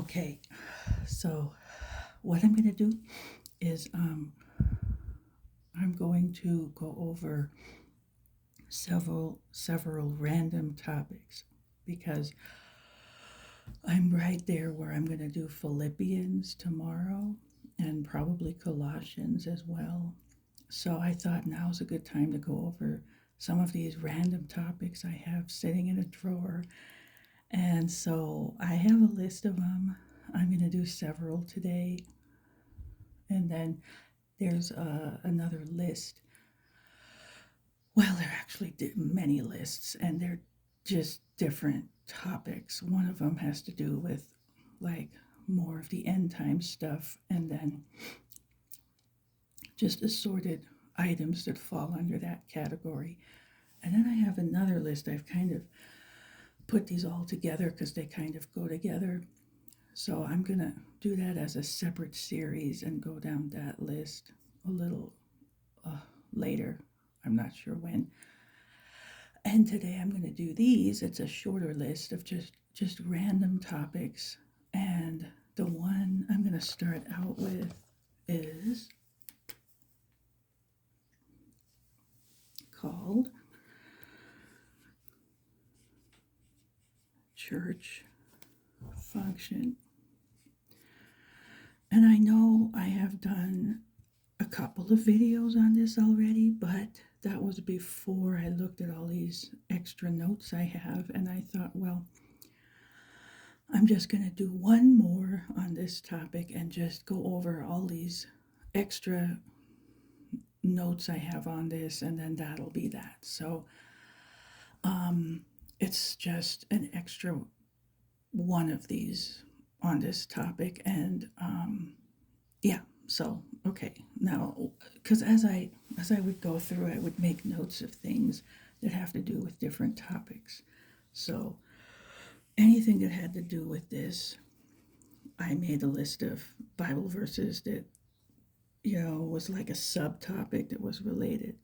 Okay, so what I'm going to do is I'm going to go over several random topics because I'm right there where I'm going to do Philippians tomorrow and probably Colossians as well. So I thought now's a good time to go over some of these random topics I have sitting in a drawer. And so I have a list of them. I'm going to do several today. And then there's another list. Well, there are actually many lists, and they're just different topics. One of them has to do with like more of the end time stuff, and then just assorted items that fall under that category. And then I have another list. I've kind of put these all together because they kind of go together. So I'm going to do that as a separate series and go down that list a little uh, later. I'm not sure when. And today I'm going to do these. It's a shorter list of just random topics. And the one I'm going to start out with is called Church Function. And I know I have done a couple of videos on this already, but that was before I looked at all these extra notes I have, and I thought, well, I'm just going to do one more on this topic and just go over all these extra notes I have on this, and then that'll be that. So it's just an extra one of these on this topic, and yeah. So okay, now because as I would go through, I would make notes of things that have to do with different topics. So anything that had to do with this, I made a list of Bible verses that was like a subtopic that was related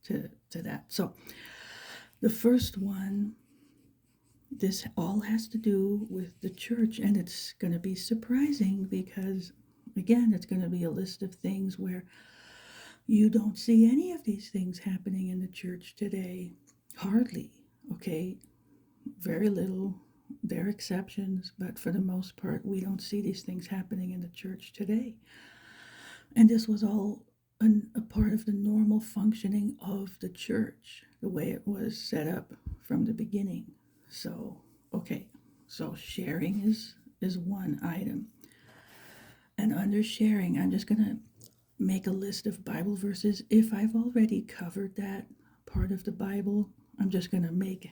to that. So the first one, this all has to do with the church, and it's going to be surprising because, again, it's going to be a list of things where you don't see any of these things happening in the church today. Hardly, okay? Very little. There are exceptions, but for the most part, we don't see these things happening in the church today. And this was all a part of the normal functioning of the church, the way it was set up from the beginning. So, okay, so sharing is one item. And under sharing, I'm just going to make a list of Bible verses. If I've already covered that part of the Bible, I'm just going to make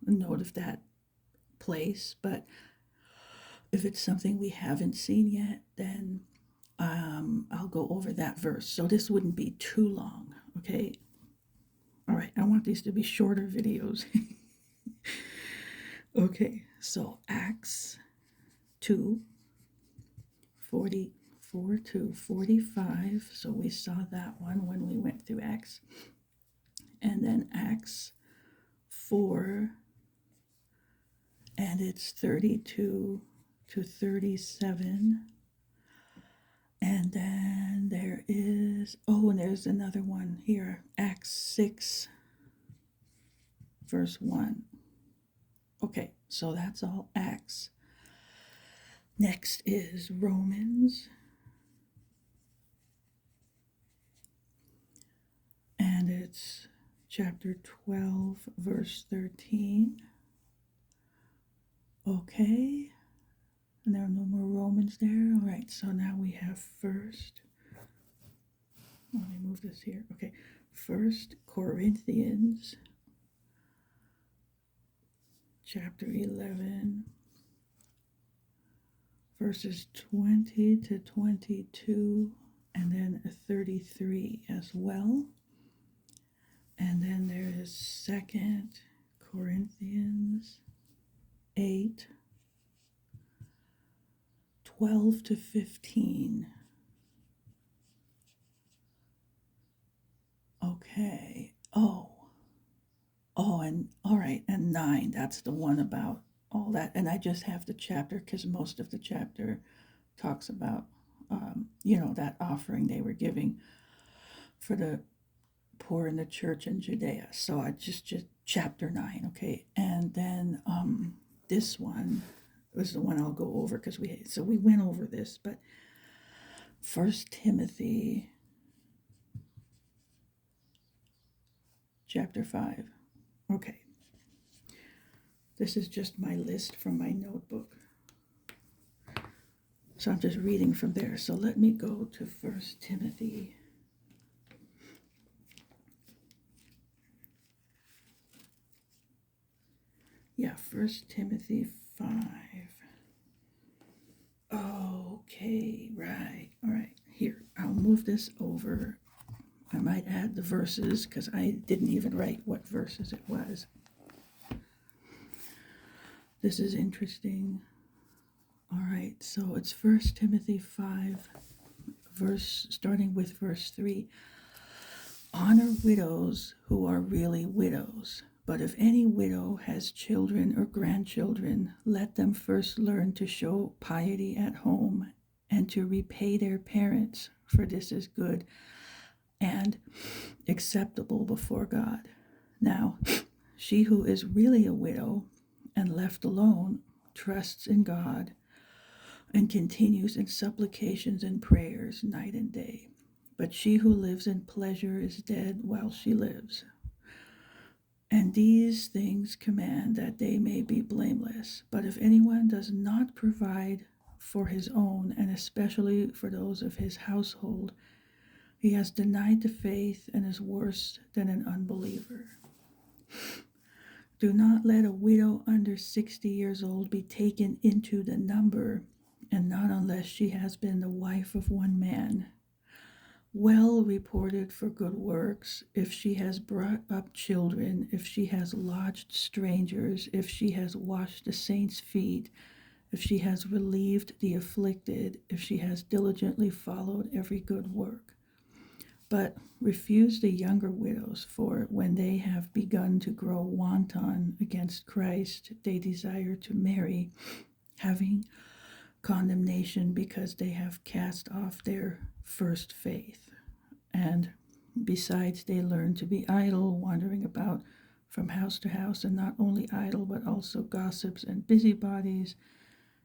a note of that place. But if it's something we haven't seen yet, then I'll go over that verse. So this wouldn't be too long, okay? All right, I want these to be shorter videos. Okay, so Acts 2, 44 to 45. So we saw that one when we went through Acts. And then Acts 4, and it's 32 to 37. And then there is, and there's another one here, Acts 6, verse 1. Okay, so that's all Acts. Next is Romans. And it's chapter 12, verse 13. Okay, and there are no more Romans there. All right, so now we have first. Let me move this here. Okay, First Corinthians, chapter 11, verses 20 to 22, and then 33 as well. And then there is Second Corinthians 8, 12 to 15. Okay. And all right, and 9, that's the one about all that. And I just have the chapter because most of the chapter talks about, that offering they were giving for the poor in the church in Judea. So I just chapter 9, okay? And then this one was the one I'll go over because we went over this, but First Timothy chapter 5. Okay. This is just my list from my notebook. So I'm just reading from there. So let me go to First Timothy. Yeah, First Timothy 5. Okay, right. All right. Here, I'll move this over. I might add the verses because I didn't even write what verses it was. This is interesting. All right, so it's First Timothy 5, starting with verse 3. Honor widows who are really widows. But if any widow has children or grandchildren, let them first learn to show piety at home and to repay their parents, for this is good and acceptable before God. Now, she who is really a widow and left alone trusts in God and continues in supplications and prayers night and day. But she who lives in pleasure is dead while she lives. And these things command that they may be blameless. But if anyone does not provide for his own, and especially for those of his household, he has denied the faith and is worse than an unbeliever. Do not let a widow under 60 years old be taken into the number, and not unless she has been the wife of one man, well reported for good works, if she has brought up children, if she has lodged strangers, if she has washed the saints' feet, if she has relieved the afflicted, if she has diligently followed every good work. But refuse the younger widows, for when they have begun to grow wanton against Christ, they desire to marry, having condemnation because they have cast off their first faith. And besides, they learn to be idle, wandering about from house to house, and not only idle, but also gossips and busybodies,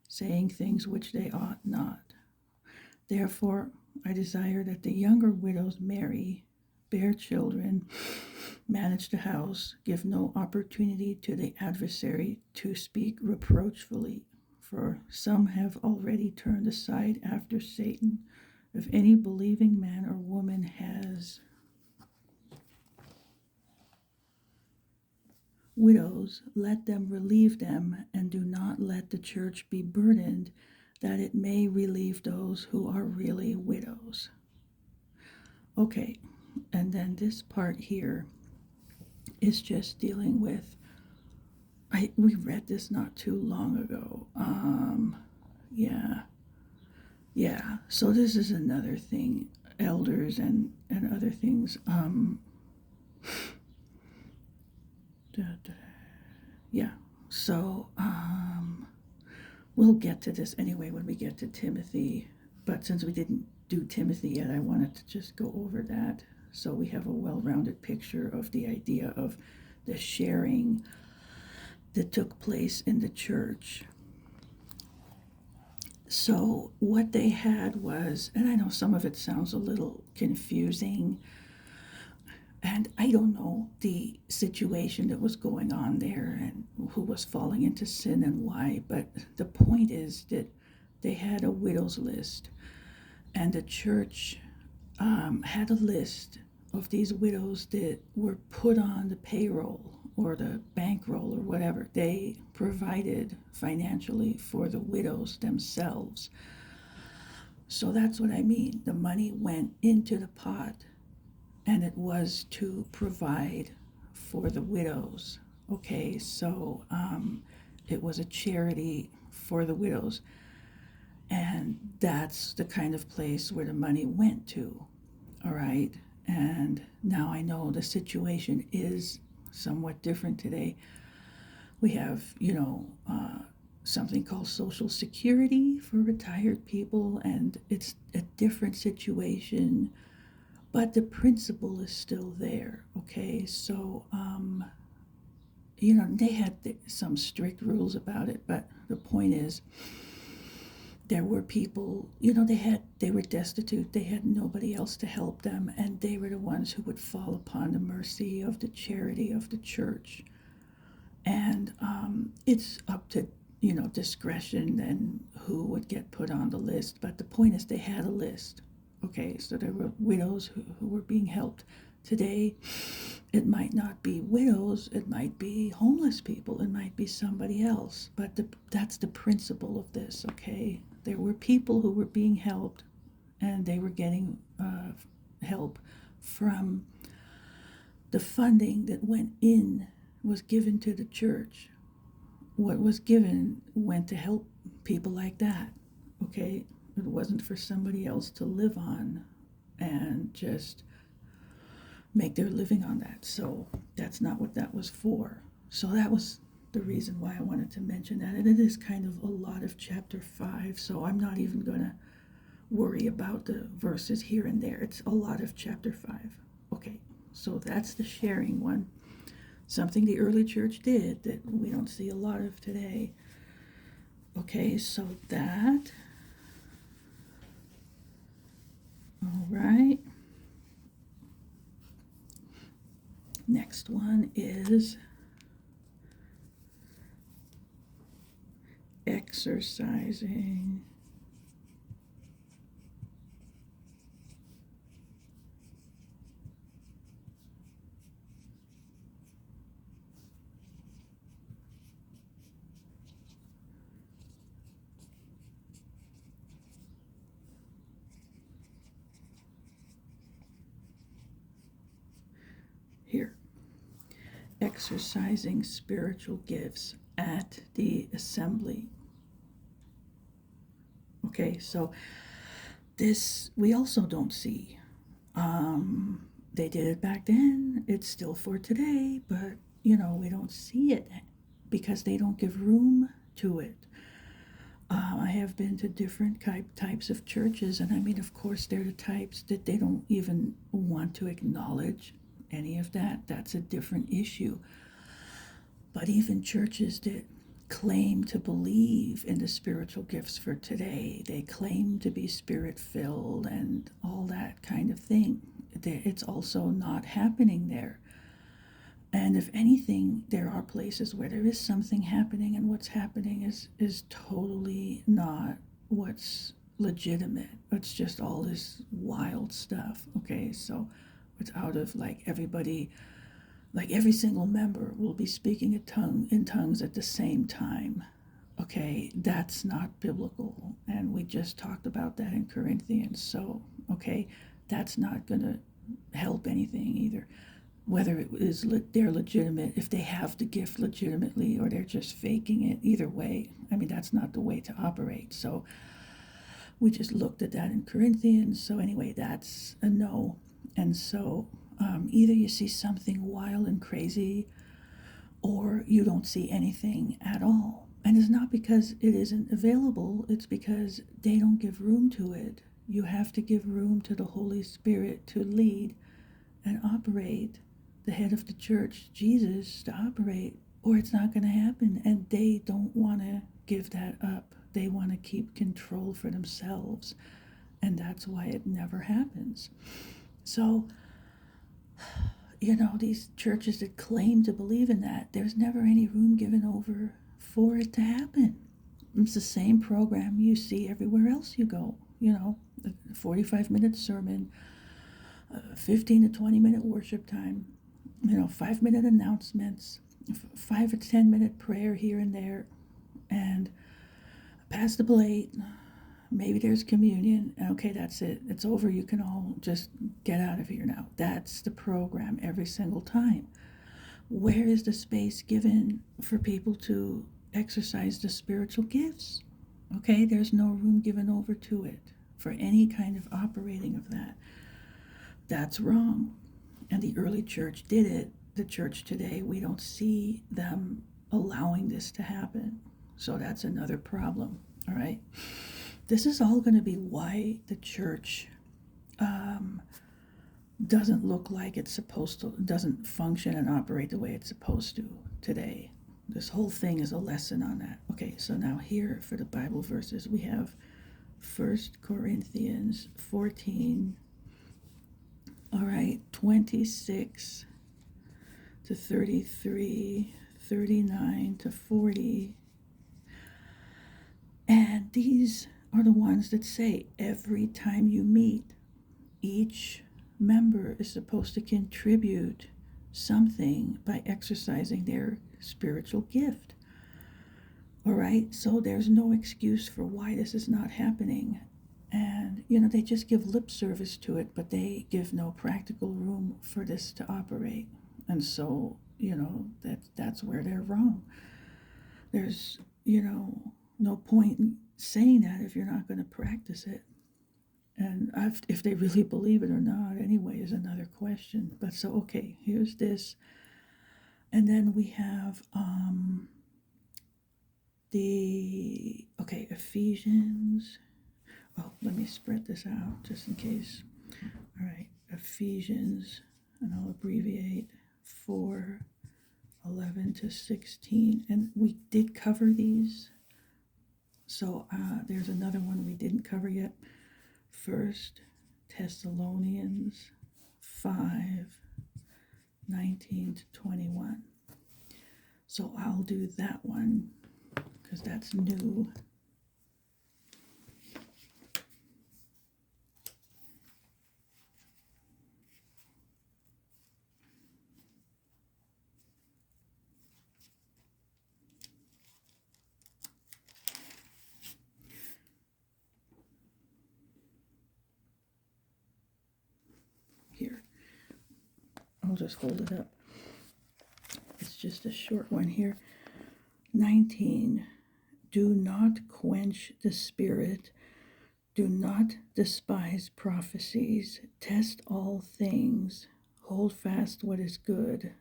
saying things which they ought not. Therefore, I desire that the younger widows marry, bear children, manage the house, give no opportunity to the adversary to speak reproachfully, for some have already turned aside after Satan. If any believing man or woman has widows, let them relieve them, and do not let the church be burdened, that it may relieve those who are really widows. Okay, and then this part here is just dealing with, we read this not too long ago. Yeah, so this is another thing, elders and other things. Yeah, so we'll get to this anyway when we get to Timothy, but since we didn't do Timothy yet, I wanted to just go over that so we have a well-rounded picture of the idea of the sharing that took place in the church. So what they had was, and I know some of it sounds a little confusing, and I don't know the situation that was going on there and who was falling into sin and why, but the point is that they had a widow's list, and the church had a list of these widows that were put on the payroll or the bankroll or whatever. They provided financially for the widows themselves. So that's what I mean. The money went into the pot, and it was to provide for the widows. Okay, so it was a charity for the widows. And that's the kind of place where the money went to. All right. And now I know the situation is somewhat different today. We have, something called Social Security for retired people, and it's a different situation, but the principle is still there. Okay, so they had some strict rules about it, but the point is, there were people, they were destitute, they had nobody else to help them, and they were the ones who would fall upon the mercy of the charity of the church. And it's up to discretion and who would get put on the list, but the point is they had a list. Okay, so there were widows who were being helped. Today it might not be widows, it might be homeless people, it might be somebody else, but that's the principle of this. Okay, there were people who were being helped, and they were getting help from the funding that was given to the church. What was given went to help people like that. Okay, it wasn't for somebody else to live on and just make their living on that. So that's not what that was for. So that was the reason why I wanted to mention that. And it is kind of a lot of chapter 5, so I'm not even going to worry about the verses here and there. It's a lot of chapter 5. Okay, so that's the sharing one. Something the early church did that we don't see a lot of today. Okay, so that. All right. Next one is exercising here. Exercising spiritual gifts at the assembly. Okay, so this we also don't see. They did it back then, it's still for today, but we don't see it because they don't give room to it. I have been to different types of churches, and I mean, of course, they're the types that they don't even want to acknowledge any of that. That's a different issue. But even churches that claim to believe in the spiritual gifts for today, they claim to be spirit filled and all that kind of thing, it's also not happening there. And if anything, there are places where there is something happening, and what's happening is totally not what's legitimate. It's just all this wild stuff. Okay, so it's out of everybody, every single member will be speaking in tongues at the same time. Okay, that's not biblical, and we just talked about that in Corinthians. So, okay, that's not going to help anything either. Whether it is they're legitimate, if they have the gift legitimately, or they're just faking it, either way, I mean, that's not the way to operate. So we just looked at that in Corinthians. So anyway, that's a no. And so either you see something wild and crazy, or you don't see anything at all. And it's not because it isn't available, it's because they don't give room to it. You have to give room to the Holy Spirit to lead and operate, the head of the church, Jesus, to operate, or it's not going to happen. And they don't want to give that up. They want to keep control for themselves. And that's why it never happens. So, these churches that claim to believe in that, there's never any room given over for it to happen. It's the same program you see everywhere else you go. A 45-minute sermon, 15 to 20-minute worship time, 5-minute announcements, 5 or 10-minute prayer here and there, and pass the plate. Maybe there's communion. Okay, that's it. It's over. You can all just get out of here now. That's the program every single time. Where is the space given for people to exercise the spiritual gifts? Okay, there's no room given over to it for any kind of operating of that. That's wrong. And the early church did it. The church today, we don't see them allowing this to happen. So that's another problem. All right. This is all going to be why the church doesn't look like it's supposed to, doesn't function and operate the way it's supposed to today. This whole thing is a lesson on that. Okay, so now here for the Bible verses, we have 1 Corinthians 14, all right, 26 to 33, 39 to 40. And these are the ones that say every time you meet, each member is supposed to contribute something by exercising their spiritual gift. All right, so there's no excuse for why this is not happening. And, they just give lip service to it, but they give no practical room for this to operate. And so, that's where they're wrong. There's, no point in saying that if you're not going to practice it. And if they really believe it or not, anyway, is another question. But so, okay, here's this. And then we have Ephesians. Oh, let me spread this out just in case. All right, Ephesians, and I'll abbreviate 4:11 to 16. And we did cover these. So there's another one we didn't cover yet. 1 Thessalonians 5:19 to 21. So I'll do that one because that's new. Here, I'll just hold it up. It's just a short one here. 19. Do not quench the spirit. Do not despise prophecies. Test all things. Hold fast what is good.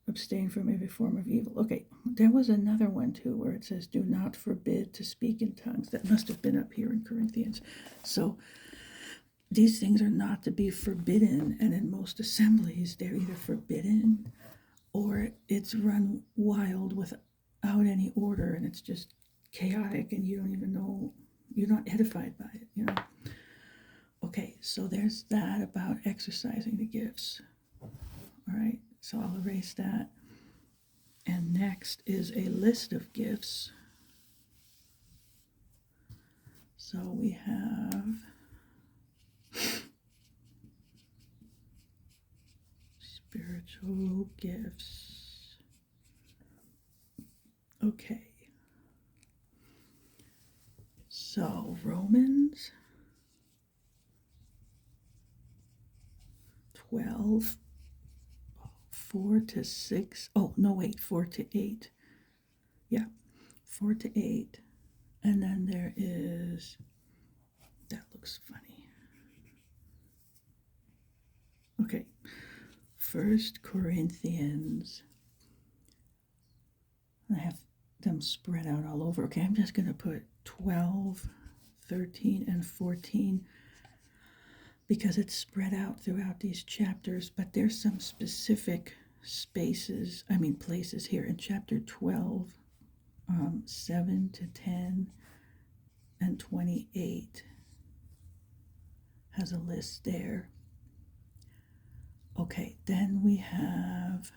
Abstain from every form of evil. Okay, there was another one too where it says, do not forbid to speak in tongues. That must have been up here in Corinthians. So these things are not to be forbidden. And in most assemblies, they're either forbidden or it's run wild without any order, and it's just chaotic, and you don't even know, you're not edified by it, Okay, so there's that about exercising the gifts. All right, so I'll erase that. And next is a list of gifts. So we have spiritual gifts. Okay. So Romans 12, 4 to 6. Oh, no, wait, 4 to 8. Yeah, 4 to 8. And then there is, that looks funny. Okay, 1 Corinthians. I have them spread out all over. Okay, I'm just going to put 12, 13, and 14 because it's spread out throughout these chapters, but there's some specific places here in chapter 12, 7 to 10, and 28 has a list there. Okay, then we have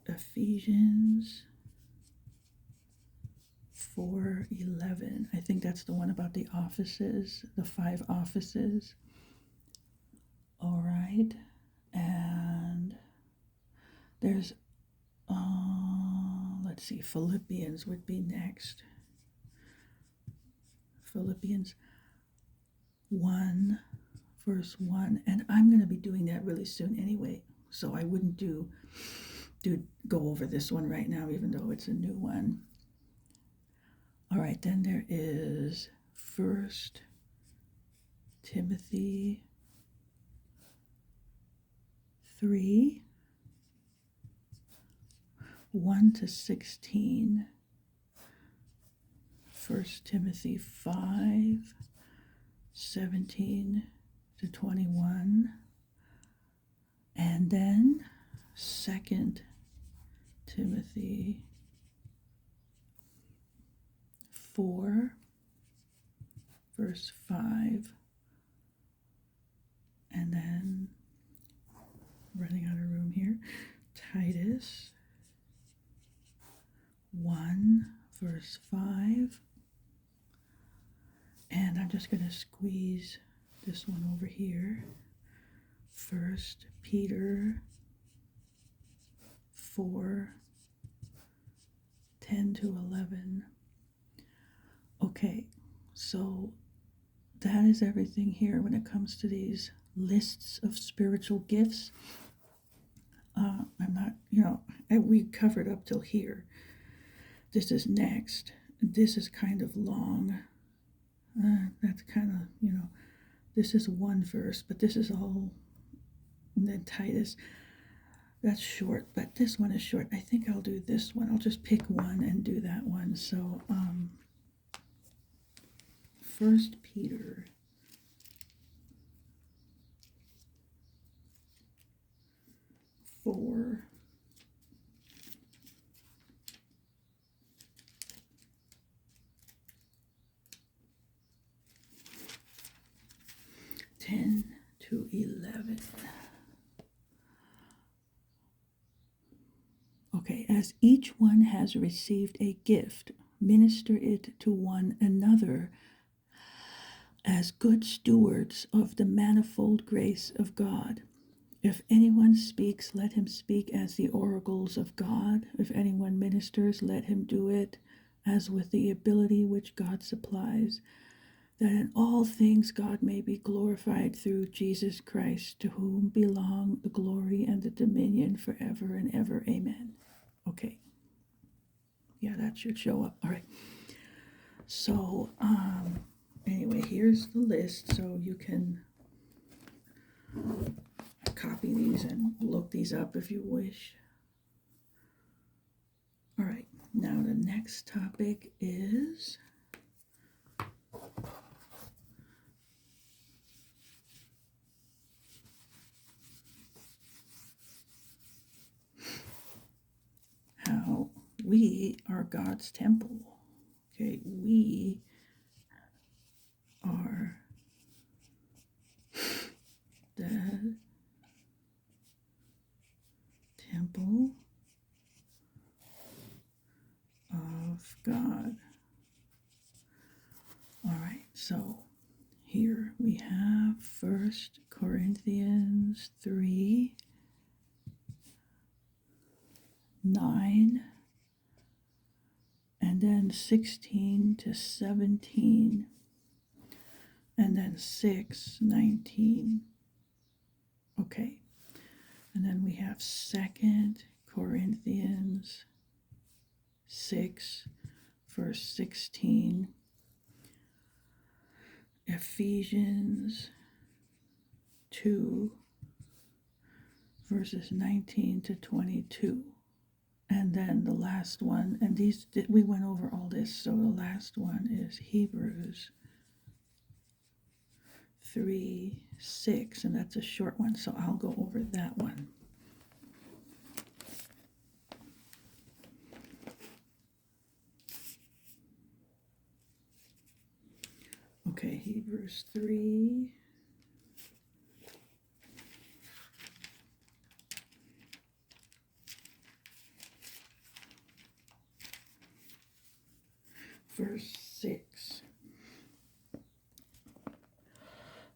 Ephesians 4:11. I think that's the one about the offices, the 5 offices. All right, and there's let's see, Philippians would be next. Philippians 1 verse 1, and I'm going to be doing that really soon anyway, so I wouldn't go over this one right now, even though it's a new one. All right, then there is 1 Timothy 3. 1 to 16, 1 Timothy 5, 17 to 21, and then 2 Timothy 4, verse 5, and then, running out of room here, Titus 1, verse 5, and I'm just going to squeeze this one over here, 1 Peter 4, 10 to 11. Okay, so that is everything here when it comes to these lists of spiritual gifts. I'm not, we covered up till here. This is next. This is kind of long. That's kind of, this is one verse, but this is all, and then Titus. That's short, but this one is short. I think I'll do this one. I'll just pick one and do that one. So, 1 Peter 4, 10 to 11. Okay, as each one has received a gift, minister it to one another as good stewards of the manifold grace of God. If anyone speaks, let him speak as the oracles of God. If anyone ministers, let him do it as with the ability which God supplies, that in all things God may be glorified through Jesus Christ, to whom belong the glory and the dominion forever and ever. Amen. Okay. Yeah, that should show up. All right. So, anyway, here's the list, so you can copy these and look these up if you wish. All right, now the next topic is how we are God's temple. Okay, we are the temple of God. All right, so here we have 1 Corinthians 3, 9, and then 16 to 17, and then 6, 19. Okay, and then we have 2 Corinthians 6, verse 16, Ephesians 2, verses 19 to 22. And then the last one, and these, we went over all this, so the last one is Hebrews 3, 6, and that's a short one, so I'll go over that one. Okay, Hebrews 3. Verse 6.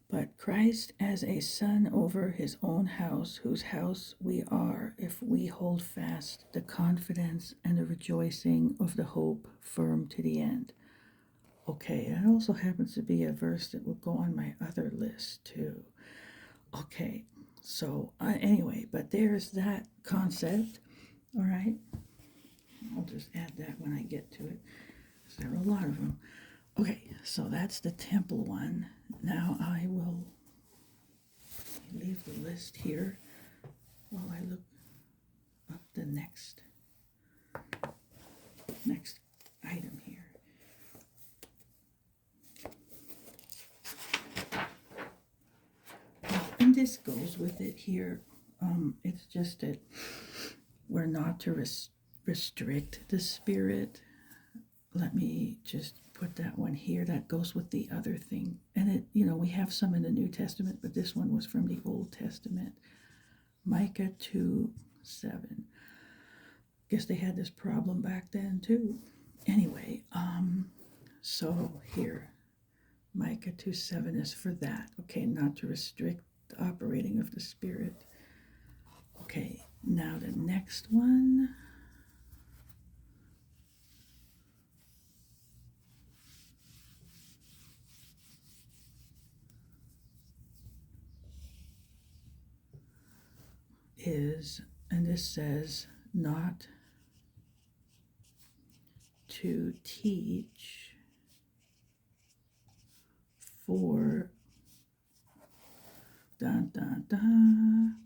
But Christ as a son over his own house, whose house we are, if we hold fast the confidence and the rejoicing of the hope firm to the end. Okay, that also happens to be a verse that will go on my other list too. Okay, so anyway, but there's that concept. All right, I'll just add that when I get to it. There are a lot of them. Okay, so that's the temple one. Now I will leave the list here while I look up the next next item here. And this goes with it here. It's just that we're not to restrict the spirit. Let me just put that one here. That goes with the other thing. And it, we have some in the New Testament, but this one was from the Old Testament. Micah 2:7. Guess they had this problem back then too. Anyway, so here, Micah 2:7 is for that. Okay, not to restrict the operating of the spirit. Okay, now the next one. Is, and this says, not to teach for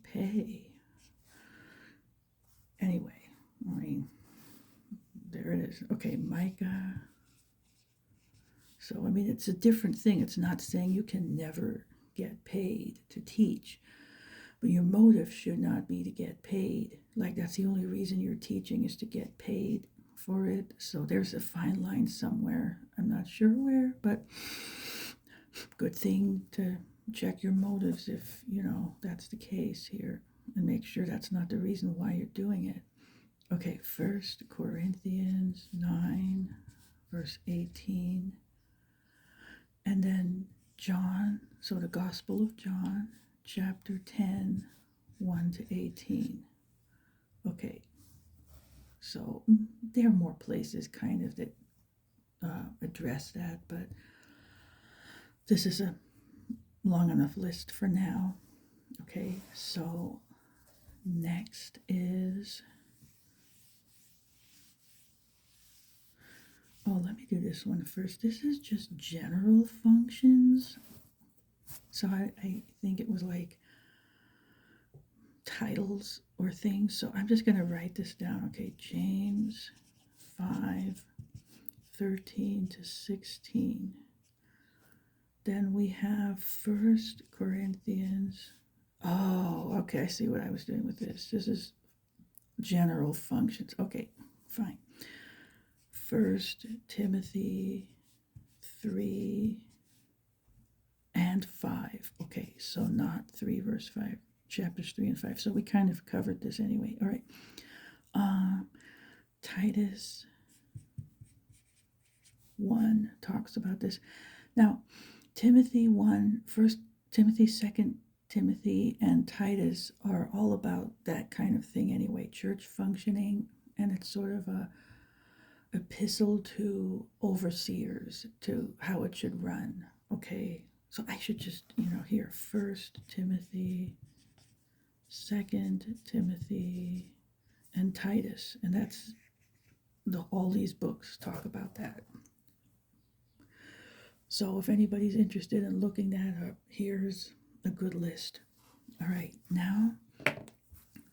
pay. Anyway, there it is. Okay, Micah. So, it's a different thing. It's not saying you can never get paid to teach, but your motive should not be to get paid. Like that's the only reason you're teaching is to get paid for it. So there's a fine line somewhere. I'm not sure where, but good thing to check your motives if, that's the case here, and make sure that's not the reason why you're doing it. Okay, 1 Corinthians 9, verse 18. And then John, so the Gospel of John, chapter 10, 1 to 18. Okay, so there are more places kind of that address that, but this is a long enough list for now. Okay, so next is, let me do this one first. This is just general functions. So I think it was like titles or things. So I'm just going to write this down. Okay, James 5:13 to 16. Then we have 1 Corinthians. Oh, okay, I see what I was doing with this. This is general functions. Okay, fine. 1 Timothy 3 and 5. Okay, so not 3 verse 5, chapters 3 and 5. So we kind of covered this anyway. All right. Titus 1 talks about this. Now, Timothy 1, 1 Timothy, 2 Timothy, and Titus are all about that kind of thing anyway, church functioning, and it's sort of a epistle to overseers, to how it should run. Okay, so I should just, here, 1 Timothy, 2 Timothy, and Titus, and that's all these books talk about that. So if anybody's interested in looking that up, here's a good list. All right, now,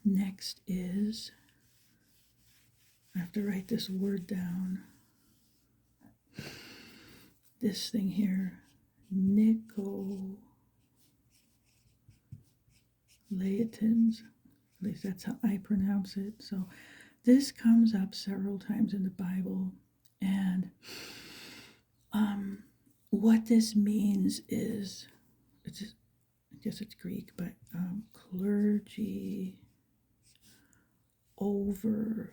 next is, I have to write this word down. This thing here, Nicolaitans, at least that's how I pronounce it. So this comes up several times in the Bible, and what this means is, I guess it's Greek, but clergy over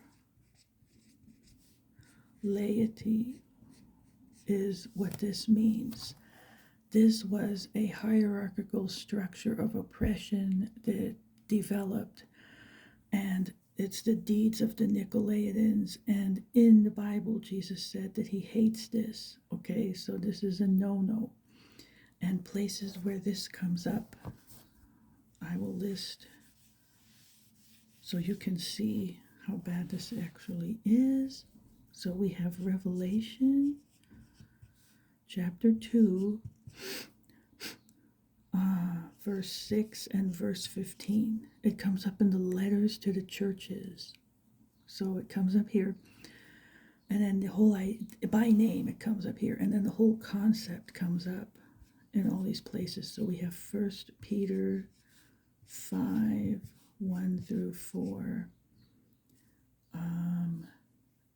laity is what this means. This was a hierarchical structure of oppression that developed, and it's the deeds of the Nicolaitans, and in the Bible Jesus said that he hates this. Okay, so this is a no-no, and places where this comes up I will list so you can see how bad this actually is. So we have Revelation chapter 2, verse 6 and verse 15. It comes up in the letters to the churches. So it comes up here. And then the whole, by name, it comes up here. And then the whole concept comes up in all these places. So we have 1 Peter 5, 1 through 4.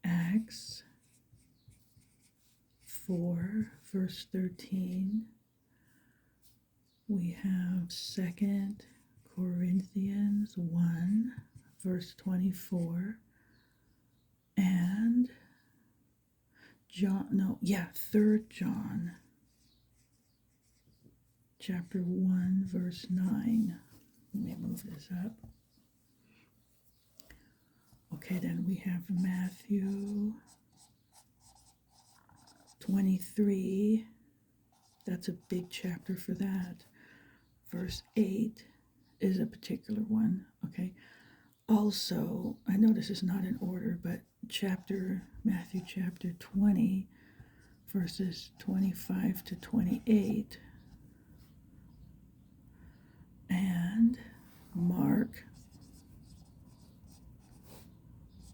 Acts 4, verse 13. We have 2 Corinthians 1, verse 24. And 3 John chapter 1, verse 9. Let me move this up. Okay, then we have Matthew 23. That's a big chapter for that. Verse 8 is a particular one, okay? Also, I know this is not in order, but Matthew chapter 20, verses 25 to 28. And Mark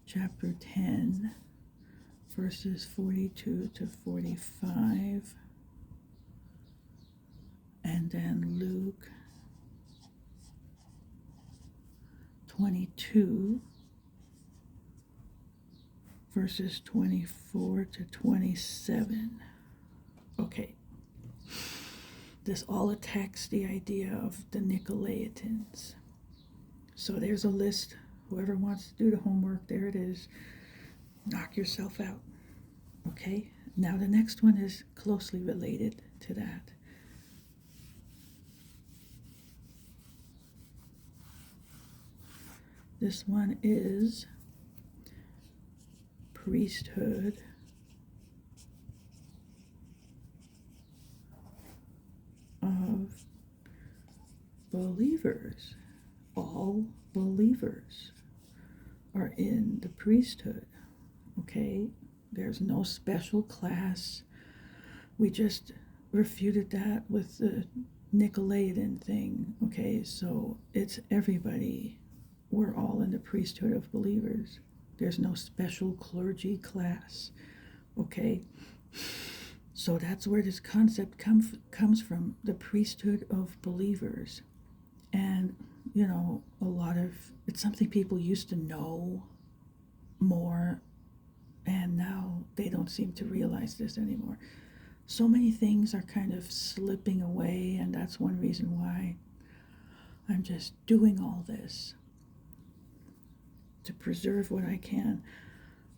chapter 10, verses 42 to 45. And then Luke 22, verses 24 to 27. Okay. This all attacks the idea of the Nicolaitans. So there's a list. Whoever wants to do the homework, there it is. Knock yourself out. Okay? Now the next one is closely related to that. This one is priesthood of believers. All believers are in the priesthood, okay? There's no special class. We just refuted that with the Nicolaitan thing, okay? So it's everybody. We're all in the priesthood of believers. There's no special clergy class, okay? So that's where this concept comes from, the priesthood of believers. And, it's something people used to know more, and now they don't seem to realize this anymore. So many things are kind of slipping away, and that's one reason why I'm just doing all this, to preserve what I can.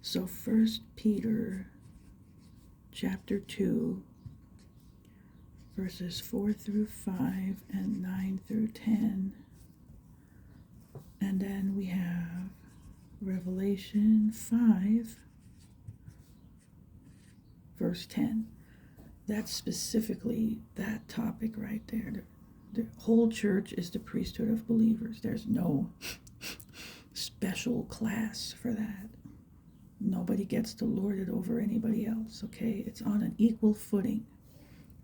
So 1 Peter chapter 2, verses 4 through 5 and 9 through 10. And then we have Revelation 5, verse 10. That's specifically that topic right there. The whole church is the priesthood of believers. There's no special class for that. Nobody gets to lord it over anybody else, okay? It's on an equal footing.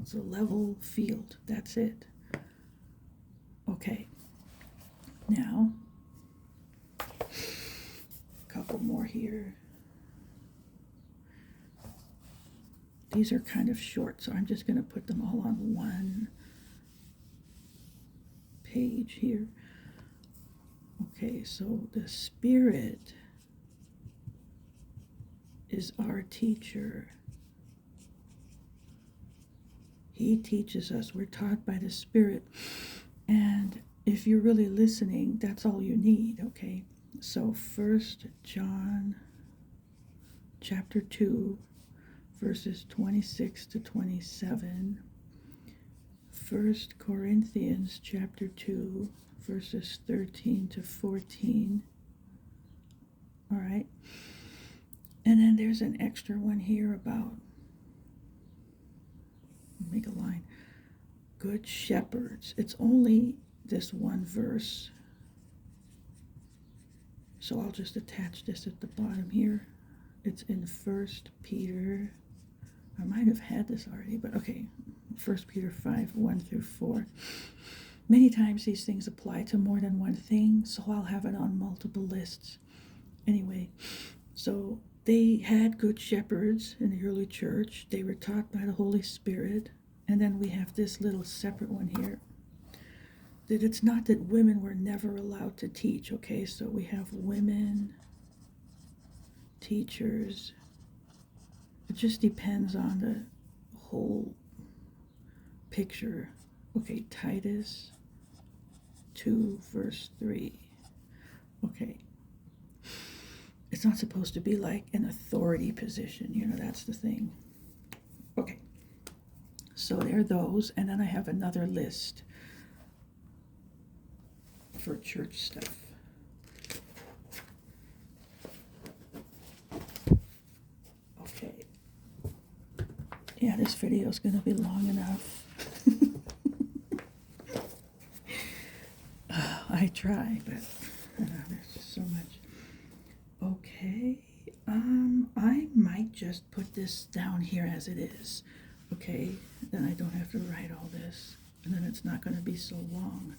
It's a level field. That's it. Okay. Now, a couple more here. These are kind of short, so I'm just going to put them all on one page here. Okay, so the Spirit is our teacher. He teaches us. We're taught by the Spirit. And if you're really listening, that's all you need, okay? So 1 John chapter 2, verses 26 to 27. 1 Corinthians chapter 2, verses 13 to 14. All right. And then there's an extra one here about, make a line, good shepherds. It's only this one verse. So I'll just attach this at the bottom here. It's in 1 Peter. I might have had this already, but okay. 1 Peter 5, 1 through 4. Many times these things apply to more than one thing, so I'll have it on multiple lists. Anyway, so they had good shepherds in the early church. They were taught by the Holy Spirit. And then we have this little separate one here, that it's not that women were never allowed to teach, okay? So we have women teachers. It just depends on the whole picture. Okay, Titus 2, verse 3. Okay. It's not supposed to be like an authority position, that's the thing. Okay. So there are those, and then I have another list for church stuff. Okay. Yeah, this video is going to be long enough. I try, but there's just so much. Okay, I might just put this down here as it is. Okay, then I don't have to write all this, and then it's not going to be so long.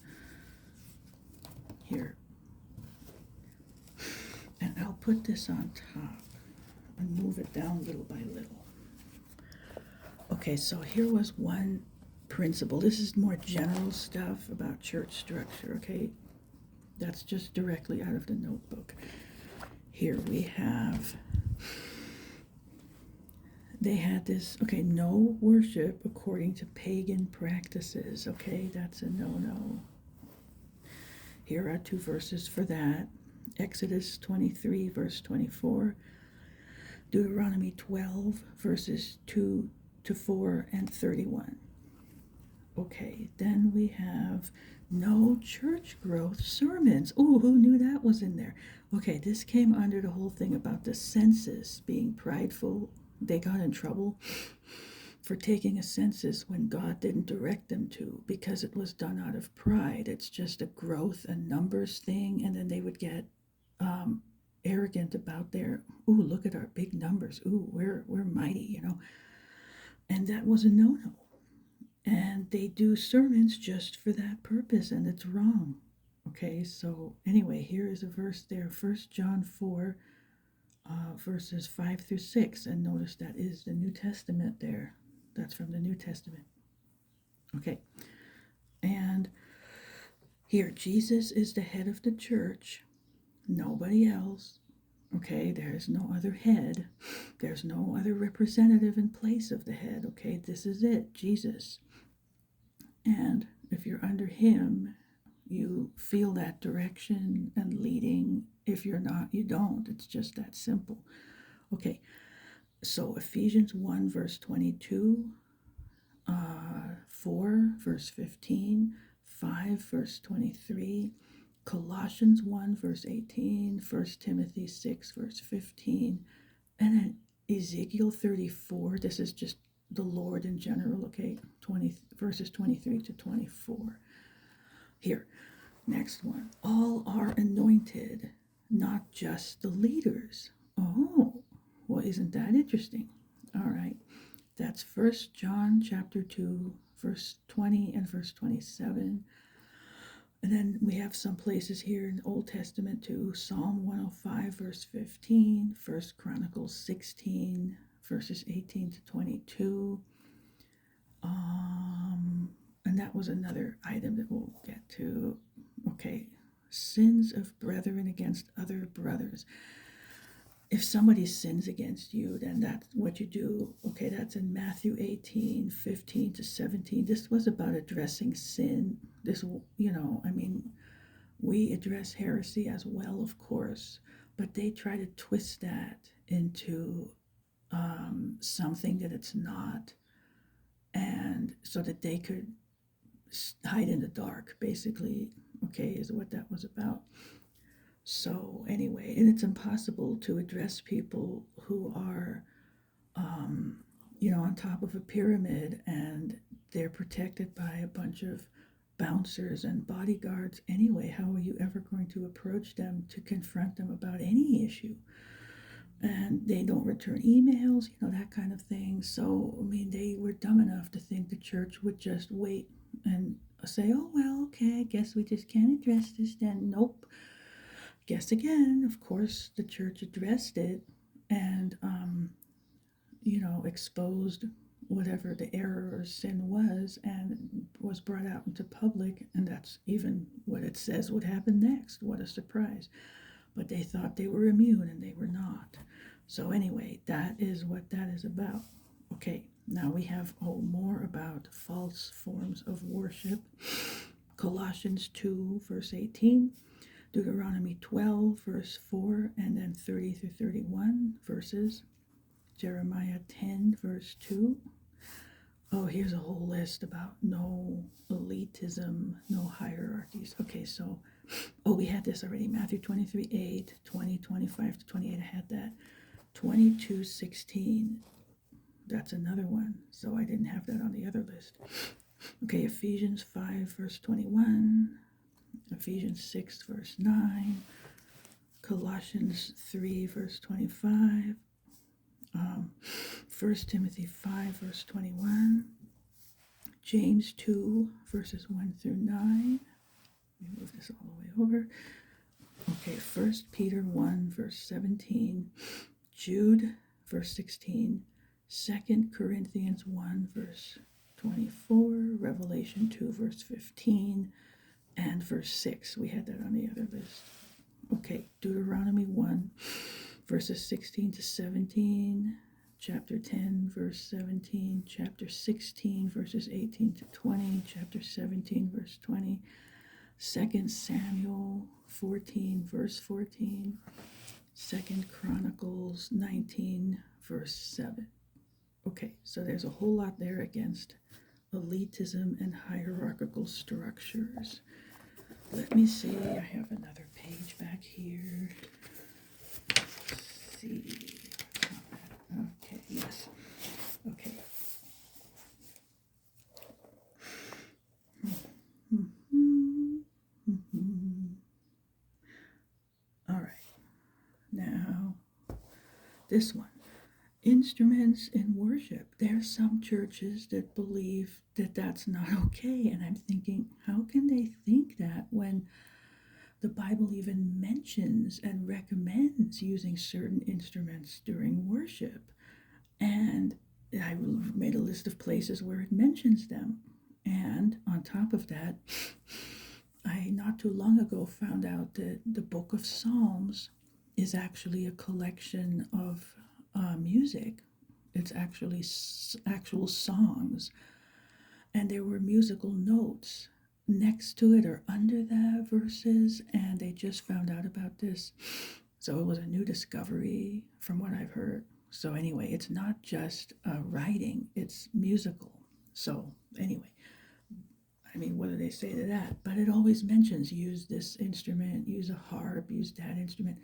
Here. And I'll put this on top and move it down little by little. Okay, so here was one principle. This is more general stuff about church structure, okay? That's just directly out of the notebook. Here we have, they had this, okay, no worship according to pagan practices, okay? That's a no-no. Here are 2 verses for that. Exodus 23, verse 24. Deuteronomy 12, verses 2 to 4 and 31. Okay, then we have no church growth sermons. Oh, who knew that was in there? Okay, this came under the whole thing about the census being prideful. They got in trouble for taking a census when God didn't direct them to, because it was done out of pride. It's just a growth and numbers thing, and then they would get arrogant about their, ooh, look at our big numbers. Ooh, we're mighty, And that was a no-no. And they do sermons just for that purpose, and it's wrong. Okay, so anyway, here is a verse there, 1 John 4, verses 5 through 6. And notice that is the New Testament there. That's from the New Testament. Okay, and here, Jesus is the head of the church, nobody else. Okay, there's no other head. There's no other representative in place of the head. Okay, this is it, Jesus. And if you're under him, you feel that direction and leading. If you're not, you don't. It's just that simple. Okay, so Ephesians 1, verse 22, 4, verse 15, 5, verse 23, Colossians 1, verse 18, 1 Timothy 6, verse 15, and then Ezekiel 34. This is just the Lord in general, okay, verses 23 to 24. Here, next one. All are anointed, not just the leaders. Oh, well, isn't that interesting? All right, that's 1 John chapter 2, verse 20 and verse 27. And then we have some places here in the Old Testament too. Psalm 105, verse 15, 1 Chronicles 16, verses 18 to 22. And that was another item that we'll get to. Okay, sins of brethren against other brothers. If somebody sins against you, then that's what you do. Okay, that's in Matthew 18, 15 to 17. This was about addressing sin. This, we address heresy as well, of course, but they try to twist that into something that it's not, and so that they could hide in the dark, basically, okay, is what that was about. So anyway, and it's impossible to address people who are, on top of a pyramid, and they're protected by a bunch of bouncers and bodyguards anyway. How are you ever going to approach them to confront them about any issue? And they don't return emails, that kind of thing. So, they were dumb enough to think the church would just wait and say, oh, well, okay, I guess we just can't address this then. Nope. Guess again, of course, the church addressed it, and exposed whatever the error or sin was, and was brought out into public, and that's even what it says would happen next. What a surprise. But they thought they were immune, and they were not. So anyway, that is what that is about. Okay, now we have more about false forms of worship. Colossians 2 verse 18, Deuteronomy 12 verse 4, and then 30 through 31 verses, Jeremiah 10 verse 2. Oh, here's a whole list about no elitism, no hierarchies. Okay, so, we had this already. Matthew 23 8, 20, 25 to 28. I had that. 22 16. That's another one. So I didn't have that on the other list. Okay, Ephesians 5 verse 21. Ephesians 6 verse 9. Colossians 3 verse 25. 1 Timothy 5 verse 21, James 2 verses 1 through 9. Let me move this all the way over. Okay, 1 Peter 1 verse 17, Jude verse 16, 2 Corinthians 1 verse 24, Revelation 2 verse 15, and verse 6. We had that on the other list. Okay, Deuteronomy 1 verses 16 to 17, chapter 10 verse 17, chapter 16 verses 18 to 20, chapter 17 verse 20, 2 Samuel 14 verse 14, 2 Chronicles 19 verse 7. Okay, so there's a whole lot there against elitism and hierarchical structures. Let me see, I have another page back here. Let's see. Okay, yes. Okay. All right. Now, this one. Instruments in worship. There are some churches that believe that that's not okay, and I'm thinking, how can they think that when the Bible even mentions and recommends using certain instruments during worship? And I made a list of places where it mentions them. And on top of that, I not too long ago found out that the book of Psalms is actually a collection of music. It's actually actual songs. And there were musical notes next to it or under the verses, and they just found out about this. So it was a new discovery from what I've heard. So anyway, it's not just writing, it's musical. So anyway, I mean, what do they say to that? But it always mentions use this instrument, use a harp, use that instrument.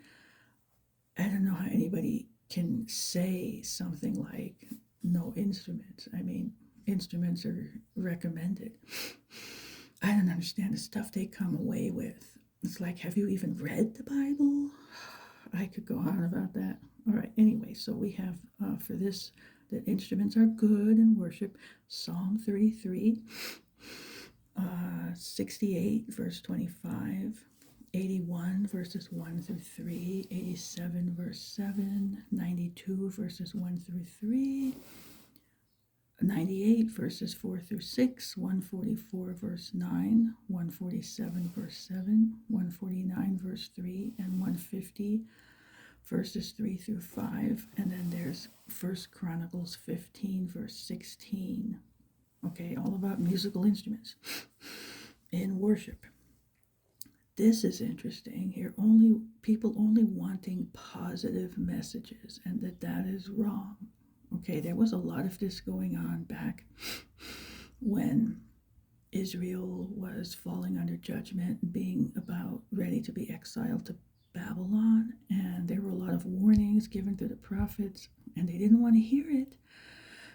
I don't know how anybody can say something like no instruments. I mean, instruments are recommended. I don't understand the stuff they come away with. It's like, have you even read the Bible? I could go on about that. All right, anyway, so we have for this that instruments are good in worship. Psalm 33, 68, verse 25, 81, verses 1 through 3, 87, verse 7, 92, verses 1 through 3, 98, verses 4 through 6, 144, verse 9, 147, verse 7, 149, verse 3, and 150, verses 3 through 5. And then there's 1 Chronicles 15, verse 16. Okay, all about musical instruments in worship. This is interesting here. People only wanting positive messages, and that is wrong. Okay, there was a lot of this going on back when Israel was falling under judgment and being about ready to be exiled to Babylon, and there were a lot of warnings given to the prophets, and they didn't want to hear it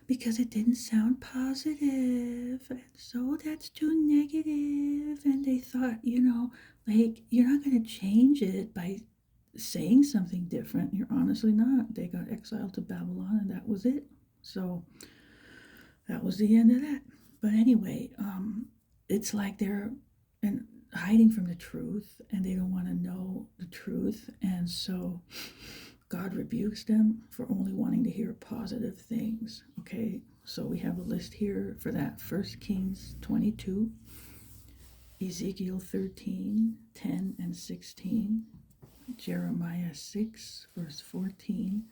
because it didn't sound positive, and so that's too negative. And they thought, like, you're not going to change it by saying something different. You're honestly not. They got exiled to Babylon, and that was it. So that was the end of that. But anyway, it's like they're hiding from the truth, and they don't want to know the truth. And so God rebukes them for only wanting to hear positive things. Okay, so we have a list here for that. 1 Kings 22, Ezekiel 13, 10 and 16, Jeremiah 6, verse 14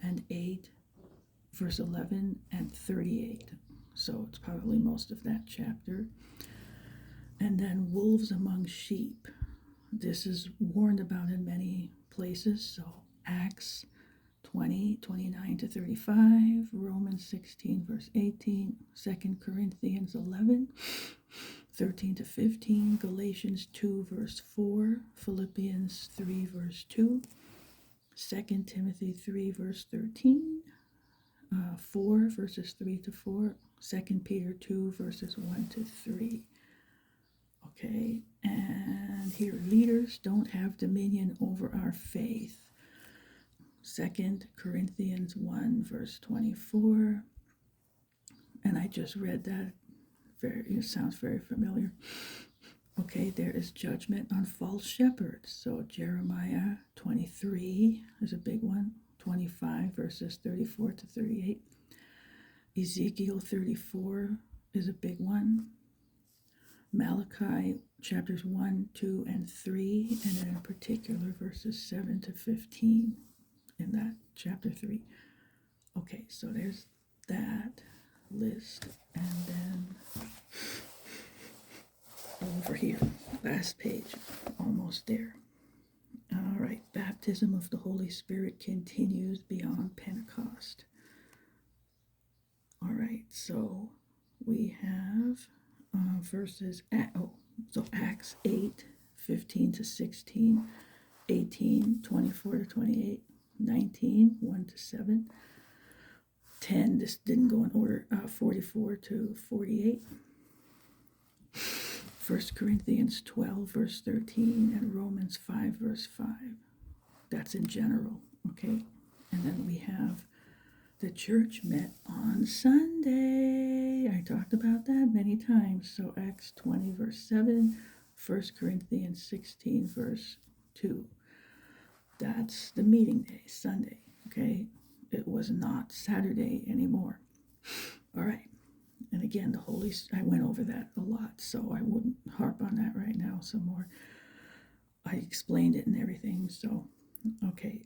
and 8, verse 11 and 38. So it's probably most of that chapter. And then wolves among sheep. This is warned about in many places. So Acts 20, 29 to 35, Romans 16, verse 18, 2 Corinthians 11, 13 to 15, Galatians 2, verse 4, Philippians 3, verse 2, 2 Timothy 3, verse 13, 4, verses 3 to 4, 2 Peter 2, verses 1 to 3. Okay, and here, leaders don't have dominion over our faith. 2 Corinthians 1, verse 24. And I just read that. It sounds very familiar. Okay, there is judgment on false shepherds. So Jeremiah 23 is a big one. 25, verses 34 to 38. Ezekiel 34 is a big one. Malachi chapters 1, 2, and 3, and then in particular verses 7 to 15 in that chapter 3. Okay, so there's that list. And then over here, last page, almost there. All right, baptism of the Holy Spirit continues beyond Pentecost. All right, so we have verses, Acts 8, 15 to 16, 18, 24 to 28, 19, 1 to 7, 10, this didn't go in order, 44 to 48, 1 Corinthians 12, verse 13, and Romans 5, verse 5. That's in general, okay? And then we have the church met on Sunday. I talked about that many times. So Acts 20, verse 7, 1 Corinthians 16, verse 2. That's the meeting day, Sunday, okay? It was not Saturday anymore. All right. And again, I went over that a lot, so I wouldn't harp on that right now some more. I explained it and everything, so, okay.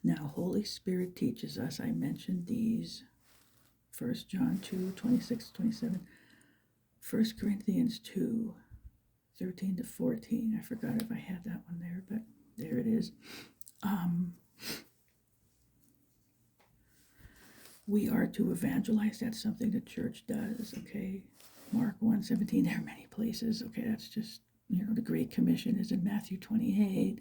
Now, Holy Spirit teaches us, I mentioned these, 1 John 2, 26, 27, 1 Corinthians 2, 13 to 14. I forgot if I had that one there, but there it is. We are to evangelize. That's something the church does, okay? Mark 1:17, there are many places, okay? That's just, the Great Commission is in Matthew 28.